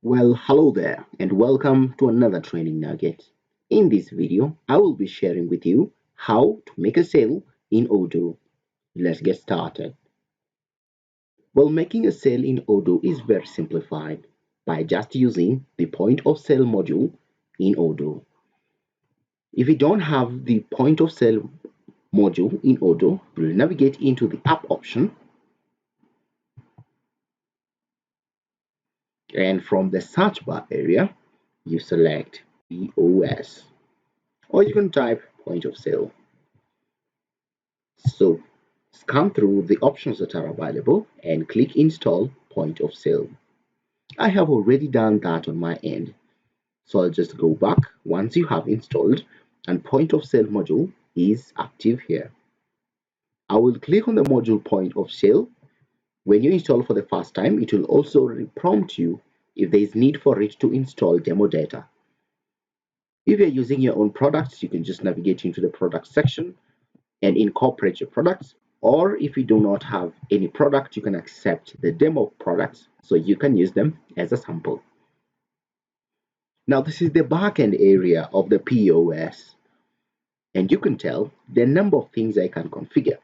Well, hello there and welcome to another training nugget. In this video, I will be sharing with you how to make a sale in Odoo. Let's get started. Well, making a sale in Odoo is very simplified by just using the point of sale module in Odoo. If you don't have the point of sale module in Odoo, you'll navigate into the app option, and from the search bar area, you select POS, or you can type point of sale. So scan through the options that are available and click install point of sale. I have already done that on my end. So I'll just go back once you have installed and point of sale module is active here. I will click on the module point of sale. When you install for the first time, it will also prompt you if there is need for it to install demo data. If you're using your own products, you can just navigate into the product section and incorporate your products. Or if you do not have any product, you can accept the demo products so you can use them as a sample. Now this is the backend area of the POS, and you can tell the number of things I can configure.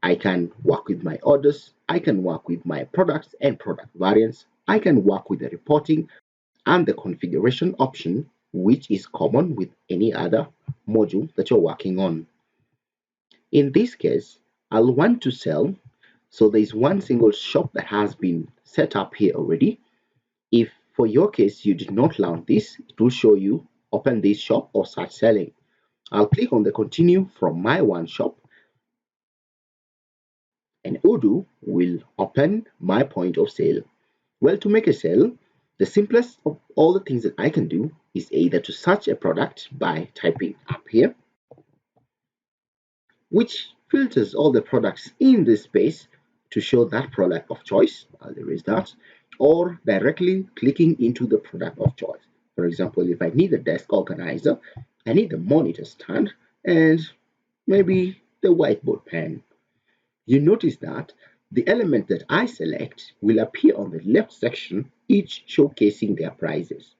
I can work with my orders, I can work with my products and product variants, I can work with the reporting and the configuration option, which is common with any other module that you're working on. In this case, I'll want to sell. So there's one single shop that has been set up here already. If for your case you did not launch this, it will show you open this shop or start selling. I'll click on the continue from my one shop, and Odoo will open my point of sale. Well, to make a sale, the simplest of all the things that I can do is either to search a product by typing up here, which filters all the products in this space to show that product of choice. I'll erase that, or directly clicking into the product of choice. For example, if I need a desk organizer, I need a monitor stand, and maybe the whiteboard pen. You notice that the element that I select will appear on the left section, each showcasing their prices.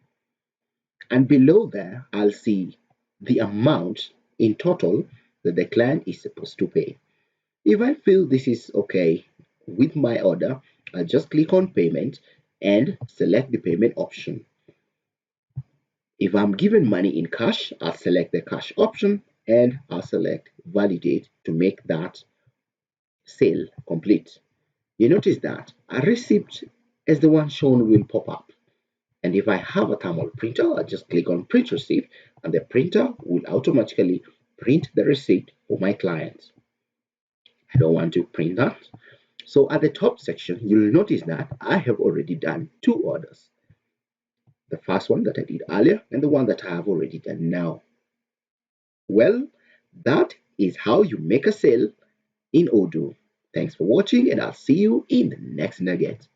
And below there, I'll see the amount in total that the client is supposed to pay. If I feel this is okay with my order, I'll just click on payment and select the payment option. If I'm given money in cash, I'll select the cash option and I'll select validate to make that sale complete. You notice that a receipt as the one shown will pop up. And if I have a thermal printer, I just click on print receipt and the printer will automatically print the receipt for my client. I don't want to print that. So at the top section, you'll notice that I have already done two orders. The first one that I did earlier and the one that I have already done now. Well, that is how you make a sale in Odoo. Thanks for watching and I'll see you in the next nugget.